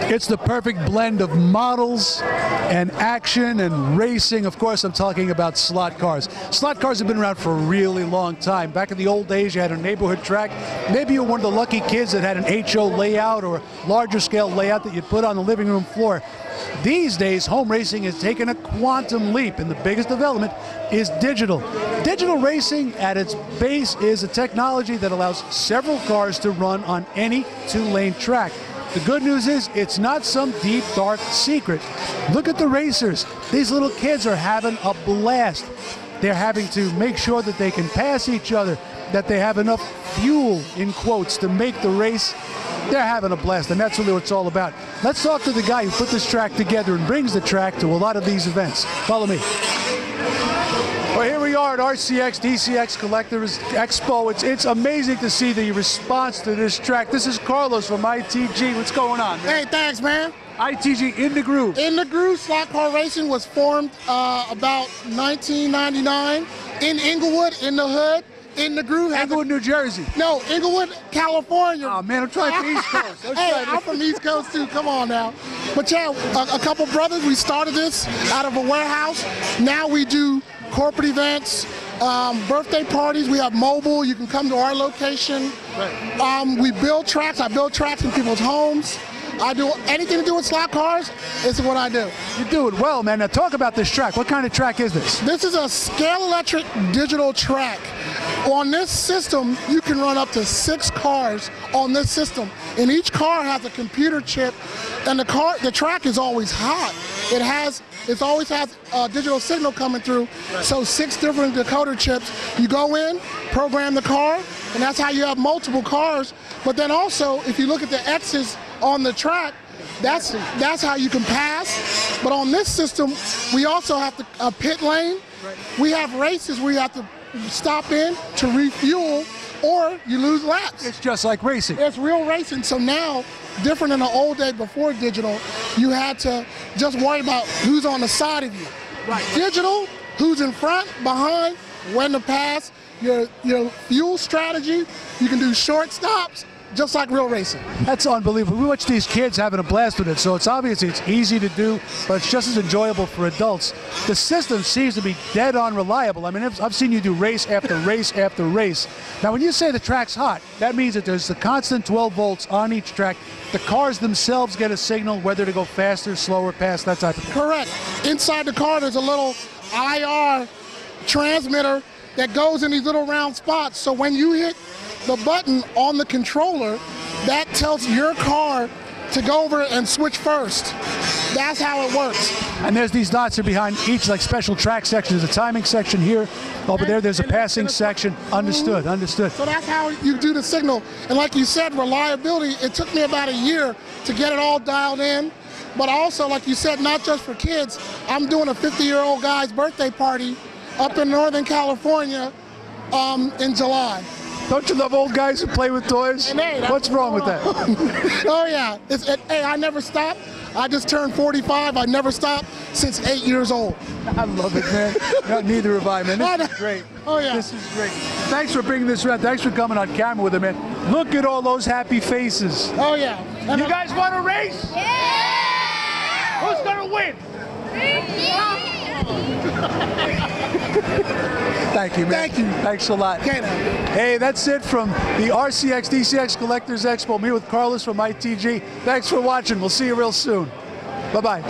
It's the perfect blend of models and action and racing. Of course, I'm talking about slot cars. Slot cars have been around for a really long time. Back in the old days, you had a neighborhood track. Maybe you were one of the lucky kids that had an HO layout or a larger scale layout that you'd put on the living room floor. These days, home racing has taken a quantum leap, and the biggest development is digital. Digital racing at its base is a technology that allows several cars to run on any two-lane track. The good news is it's not some deep, dark secret. Look at the racers. These little kids are having a blast. They're having to make sure that they can pass each other, that they have enough fuel, in quotes, to make the race. They're having a blast, and that's really what it's all about. Let's talk to the guy who put this track together and brings the track to a lot of these events. Follow me. Well, here we are at RCX DCX Collectors Expo. It's amazing to see the response to this track. This is Carlos from ITG. What's going on, man? Hey, thanks, man. ITG In the Groove. In the Groove Slot Car Racing was formed about 1999 in Inglewood, in the hood. In the Groove. Inglewood, New Jersey. No, Inglewood, California. Oh, man, I'm trying for East Coast. Hey, I'm from East Coast, too. Come on now. But, yeah, a couple brothers, we started this out of a warehouse. Now we do corporate events, birthday parties. We have mobile. You can come to our location. Right. We build tracks. I build tracks in people's homes. I do anything to do with slot cars. It's what I do. You do it well, man. Now talk about this track. What kind of track is this? This is a scale electric digital track. On this system, you can run up to 6 cars on this system. And each car has a computer chip, and the track is always hot. It always has a digital signal coming through. Right. So 6 different decoder chips. You go in, program the car, and that's how you have multiple cars. But then also, if you look at the X's on the track, that's how you can pass. But on this system, we also have a pit lane. Right. We have races where you have to stop in to refuel, or you lose laps. It's just like racing. It's real racing. So now, different than the old day before digital, you had to just worry about who's on the side of you. Right. Digital, who's in front, behind, when to pass, your fuel strategy. You can do short stops, just like real racing. That's unbelievable. We watch these kids having a blast with it, so it's obvious it's easy to do, but it's just as enjoyable for adults. The system seems to be dead on reliable. I mean, I've seen you do race after race after race. Now, when you say the track's hot, that means that there's a constant 12 volts on each track. The cars themselves get a signal whether to go faster, slower, past, that type of thing. Correct. Inside the car, there's a little IR transmitter that goes in these little round spots. So when you hit the button on the controller, that tells your car to go over and switch first. That's how it works. And there's these dots are behind each, like special track section. There's a timing section here. Over there's a passing section. Understood, understood. So that's how you do the signal. And like you said, reliability, it took me about a year to get it all dialed in. But also, like you said, not just for kids. I'm doing a 50-year-old guy's birthday party up in Northern California in July. Don't you love old guys who play with toys? Hey, what's wrong with that? Oh, yeah. Hey, I never stopped. I just turned 45. I never stopped since 8 years old. I love it, man. No, neither have I, man. This is great. Oh, yeah. This is great. Thanks for bringing this around. Thanks for coming on camera with it, man. Look at all those happy faces. Oh, yeah. And you guys want to race? Yeah! Who's going to win? Thank you, man. Thank you. Thanks a lot. Okay, hey, that's it from the RCX DCX Collectors Expo. Me with Carlos from ITG. Thanks for watching. We'll see you real soon. Bye-bye.